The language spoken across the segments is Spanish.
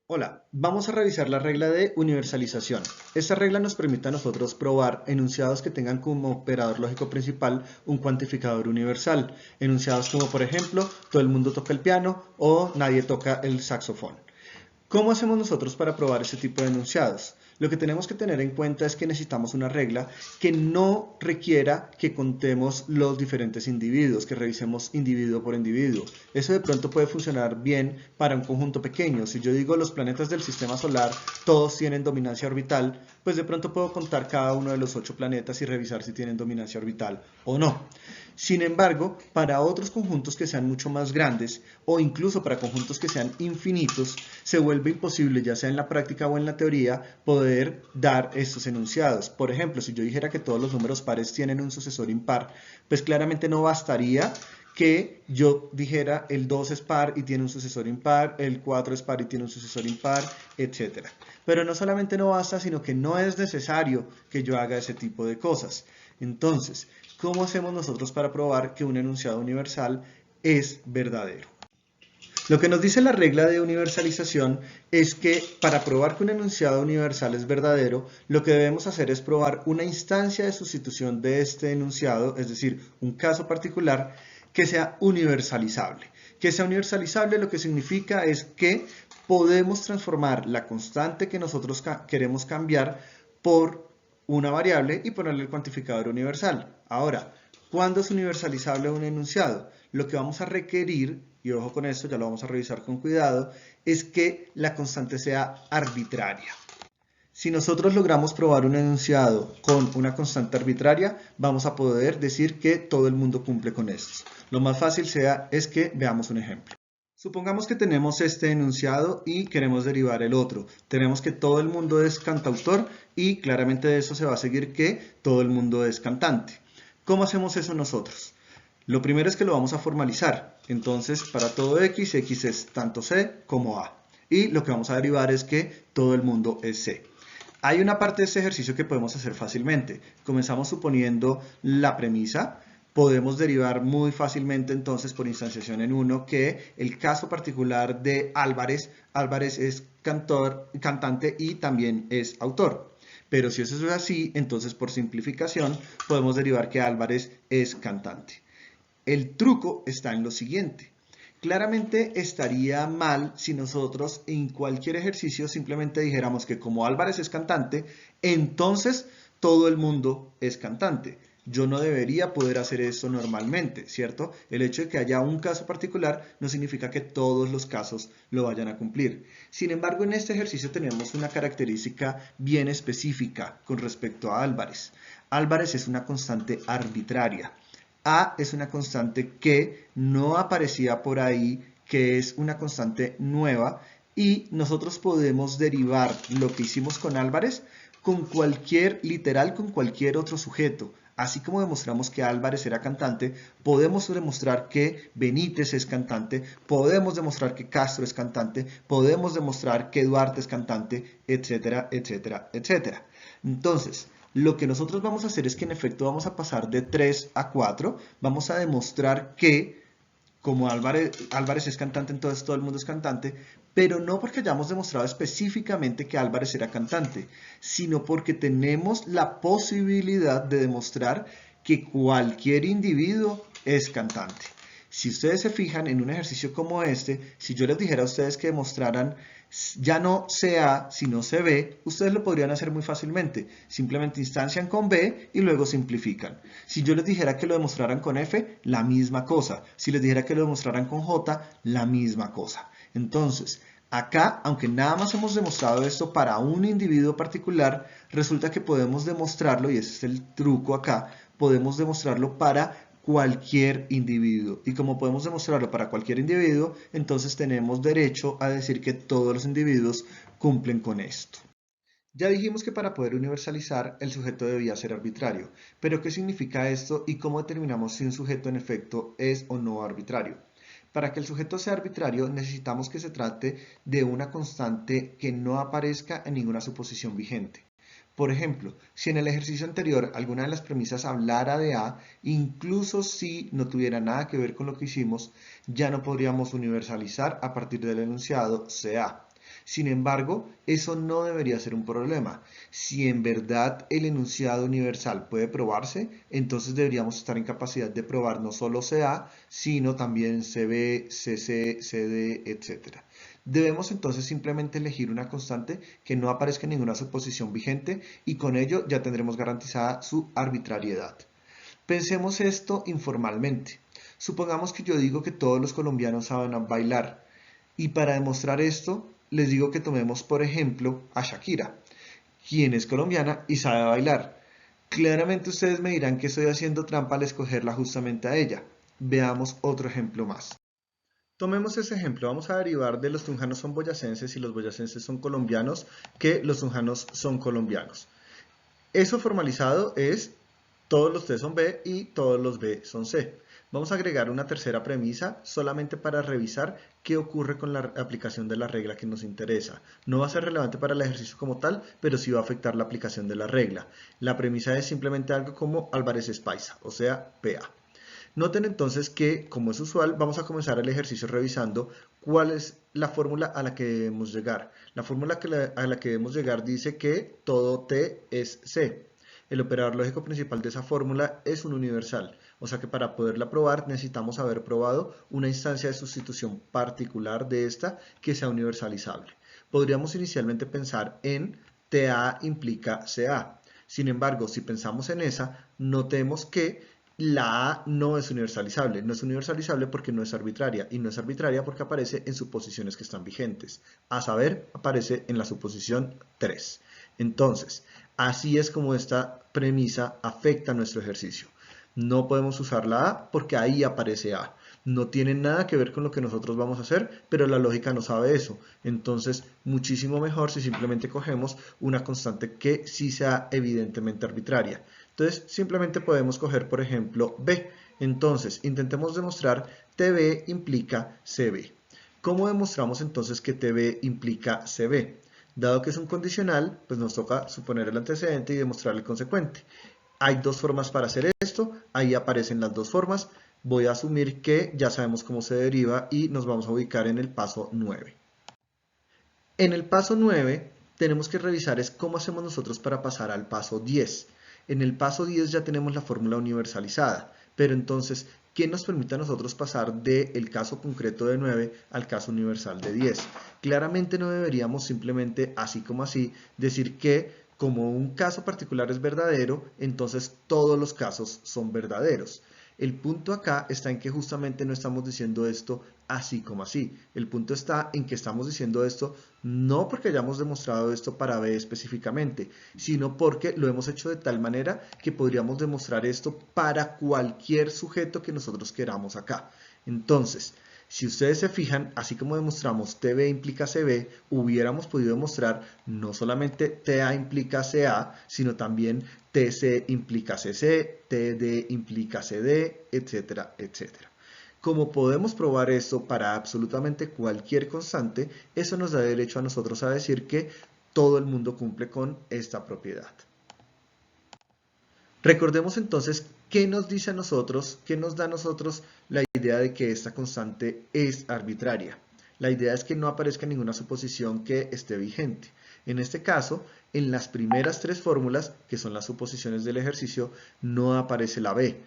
Hola, vamos a revisar la regla de universalización. Esta regla nos permite a nosotros probar enunciados que tengan como operador lógico principal un cuantificador universal. Enunciados como, por ejemplo, todo el mundo toca el piano o nadie toca el saxofón. ¿Cómo hacemos nosotros para probar ese tipo de enunciados? Lo que tenemos que tener en cuenta es que necesitamos una regla que no requiera que contemos los diferentes individuos, que revisemos individuo por individuo. Eso de pronto puede funcionar bien para un conjunto pequeño. Si yo digo los planetas del sistema solar todos tienen dominancia orbital, pues de pronto puedo contar cada uno de los 8 planetas y revisar si tienen dominancia orbital o no. Sin embargo, para otros conjuntos que sean mucho más grandes o incluso para conjuntos que sean infinitos, se vuelve imposible, ya sea en la práctica o en la teoría, poder dar estos enunciados. Por ejemplo, si yo dijera que todos los números pares tienen un sucesor impar, pues claramente no bastaría que yo dijera el 2 es par y tiene un sucesor impar, el 4 es par y tiene un sucesor impar, etc. Pero no solamente no basta, sino que no es necesario que yo haga ese tipo de cosas. Entonces, ¿cómo hacemos nosotros para probar que un enunciado universal es verdadero? Lo que nos dice la regla de universalización es que para probar que un enunciado universal es verdadero, lo que debemos hacer es probar una instancia de sustitución de este enunciado, es decir, un caso particular que sea universalizable. Que sea universalizable lo que significa es que podemos transformar la constante que nosotros queremos cambiar por una variable y ponerle el cuantificador universal. Ahora, ¿cuándo es universalizable un enunciado? Lo que vamos a requerir, y ojo con esto, ya lo vamos a revisar con cuidado, es que la constante sea arbitraria. Si nosotros logramos probar un enunciado con una constante arbitraria, vamos a poder decir que todo el mundo cumple con esto. Lo más fácil es que veamos un ejemplo. Supongamos que tenemos este enunciado y queremos derivar el otro. Tenemos que todo el mundo es cantautor y claramente de eso se va a seguir que todo el mundo es cantante. ¿Cómo hacemos eso nosotros? Lo primero es que lo vamos a formalizar. Entonces, para todo x, x es tanto c como a. Y lo que vamos a derivar es que todo el mundo es c. Hay una parte de este ejercicio que podemos hacer fácilmente. Comenzamos suponiendo la premisa. Podemos derivar muy fácilmente entonces por instanciación en 1 que el caso particular de Álvarez, Álvarez es cantante y también es autor. Pero si eso es así, entonces por simplificación podemos derivar que Álvarez es cantante. El truco está en lo siguiente. Claramente estaría mal si nosotros en cualquier ejercicio simplemente dijéramos que como Álvarez es cantante, entonces todo el mundo es cantante. Yo no debería poder hacer eso normalmente, ¿cierto? El hecho de que haya un caso particular no significa que todos los casos lo vayan a cumplir. Sin embargo, en este ejercicio tenemos una característica bien específica con respecto a Álvarez. Álvarez es una constante arbitraria. A es una constante que no aparecía por ahí, que es una constante nueva, y nosotros podemos derivar lo que hicimos con Álvarez con cualquier, literal, con cualquier otro sujeto. Así como demostramos que Álvarez era cantante, podemos demostrar que Benítez es cantante, podemos demostrar que Castro es cantante, podemos demostrar que Duarte es cantante, etcétera, etcétera, etcétera. Entonces, lo que nosotros vamos a hacer es que en efecto vamos a pasar de 3 a 4. Vamos a demostrar que como Álvarez es cantante, entonces todo el mundo es cantante, pero no porque hayamos demostrado específicamente que Álvarez era cantante, sino porque tenemos la posibilidad de demostrar que cualquier individuo es cantante. Si ustedes se fijan en un ejercicio como este, si yo les dijera a ustedes que demostraran ya no CA, sino CB, ustedes lo podrían hacer muy fácilmente. Simplemente instancian con B y luego simplifican. Si yo les dijera que lo demostraran con F, la misma cosa. Si les dijera que lo demostraran con J, la misma cosa. Entonces, acá, aunque nada más hemos demostrado esto para un individuo particular, resulta que podemos demostrarlo, y ese es el truco acá, podemos demostrarlo para cualquier individuo. Y como podemos demostrarlo para cualquier individuo, entonces tenemos derecho a decir que todos los individuos cumplen con esto. Ya dijimos que para poder universalizar el sujeto debía ser arbitrario, pero ¿qué significa esto y cómo determinamos si un sujeto en efecto es o no arbitrario? Para que el sujeto sea arbitrario necesitamos que se trate de una constante que no aparezca en ninguna suposición vigente. Por ejemplo, si en el ejercicio anterior alguna de las premisas hablara de A, incluso si no tuviera nada que ver con lo que hicimos, ya no podríamos universalizar a partir del enunciado CA. Sin embargo, eso no debería ser un problema. Si en verdad el enunciado universal puede probarse, entonces deberíamos estar en capacidad de probar no solo CA, sino también CB, CC, CD, etc. Debemos entonces simplemente elegir una constante que no aparezca en ninguna suposición vigente y con ello ya tendremos garantizada su arbitrariedad. Pensemos esto informalmente. Supongamos que yo digo que todos los colombianos saben bailar y para demostrar esto les digo que tomemos por ejemplo a Shakira, quien es colombiana y sabe bailar. Claramente ustedes me dirán que estoy haciendo trampa al escogerla justamente a ella. Veamos otro ejemplo más. Tomemos ese ejemplo, vamos a derivar de los tunjanos son boyacenses y los boyacenses son colombianos, que los tunjanos son colombianos. Eso formalizado es todos los T son B y todos los B son C. Vamos a agregar una tercera premisa solamente para revisar qué ocurre con la aplicación de la regla que nos interesa. No va a ser relevante para el ejercicio como tal, pero sí va a afectar la aplicación de la regla. La premisa es simplemente algo como Álvarez es paisa, o sea, PA. Noten entonces que, como es usual, vamos a comenzar el ejercicio revisando cuál es la fórmula a la que debemos llegar. La fórmula a la que debemos llegar dice que todo T es C. El operador lógico principal de esa fórmula es un universal, o sea que para poderla probar necesitamos haber probado una instancia de sustitución particular de esta que sea universalizable. Podríamos inicialmente pensar en TA implica CA. Sin embargo, si pensamos en esa, notemos que la A no es universalizable. No es universalizable porque no es arbitraria y no es arbitraria porque aparece en suposiciones que están vigentes. A saber, aparece en la suposición 3. Entonces, así es como esta premisa afecta nuestro ejercicio. No podemos usar la A porque ahí aparece A. No tiene nada que ver con lo que nosotros vamos a hacer, pero la lógica no sabe eso. Entonces, muchísimo mejor si simplemente cogemos una constante que sí sea evidentemente arbitraria. Entonces, simplemente podemos coger, por ejemplo, B. Entonces, intentemos demostrar TB implica CB. ¿Cómo demostramos entonces que TB implica CB? Dado que es un condicional, pues nos toca suponer el antecedente y demostrar el consecuente. Hay dos formas para hacer esto, ahí aparecen las dos formas. Voy a asumir que ya sabemos cómo se deriva y nos vamos a ubicar en el paso 9. En el paso 9 tenemos que revisar es cómo hacemos nosotros para pasar al paso 10. En el paso 10 ya tenemos la fórmula universalizada, pero entonces, ¿qué nos permite a nosotros pasar del caso concreto de 9 al caso universal de 10? Claramente no deberíamos simplemente, así como así, decir que como un caso particular es verdadero, entonces todos los casos son verdaderos. El punto acá está en que justamente no estamos diciendo esto así como así. El punto está en que estamos diciendo esto no porque hayamos demostrado esto para B específicamente, sino porque lo hemos hecho de tal manera que podríamos demostrar esto para cualquier sujeto que nosotros queramos acá. Entonces, si ustedes se fijan, así como demostramos TB implica CB, hubiéramos podido demostrar no solamente TA implica CA, sino también TC implica CC, TD implica CD, etcétera, etcétera. Como podemos probar esto para absolutamente cualquier constante, eso nos da derecho a nosotros a decir que todo el mundo cumple con esta propiedad. Recordemos entonces qué nos dice a nosotros, qué nos da a nosotros la idea de que esta constante es arbitraria. La idea es que no aparezca ninguna suposición que esté vigente. En este caso, en las primeras tres fórmulas, que son las suposiciones del ejercicio, no aparece la B.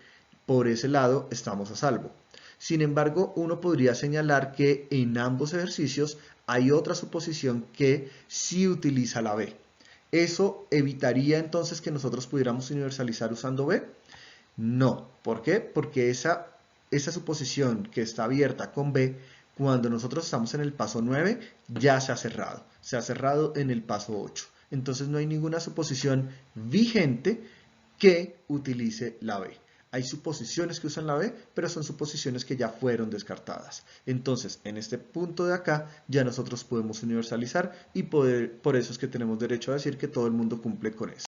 Por ese lado estamos a salvo. Sin embargo, uno podría señalar que en ambos ejercicios hay otra suposición que sí utiliza la B. ¿Eso evitaría entonces que nosotros pudiéramos universalizar usando B? No. ¿Por qué? Porque esa suposición que está abierta con B, cuando nosotros estamos en el paso 9, ya se ha cerrado. Se ha cerrado en el paso 8. Entonces no hay ninguna suposición vigente que utilice la B. Hay suposiciones que usan la B, pero son suposiciones que ya fueron descartadas. Entonces, en este punto de acá, ya nosotros podemos universalizar y por eso es que tenemos derecho a decir que todo el mundo cumple con eso.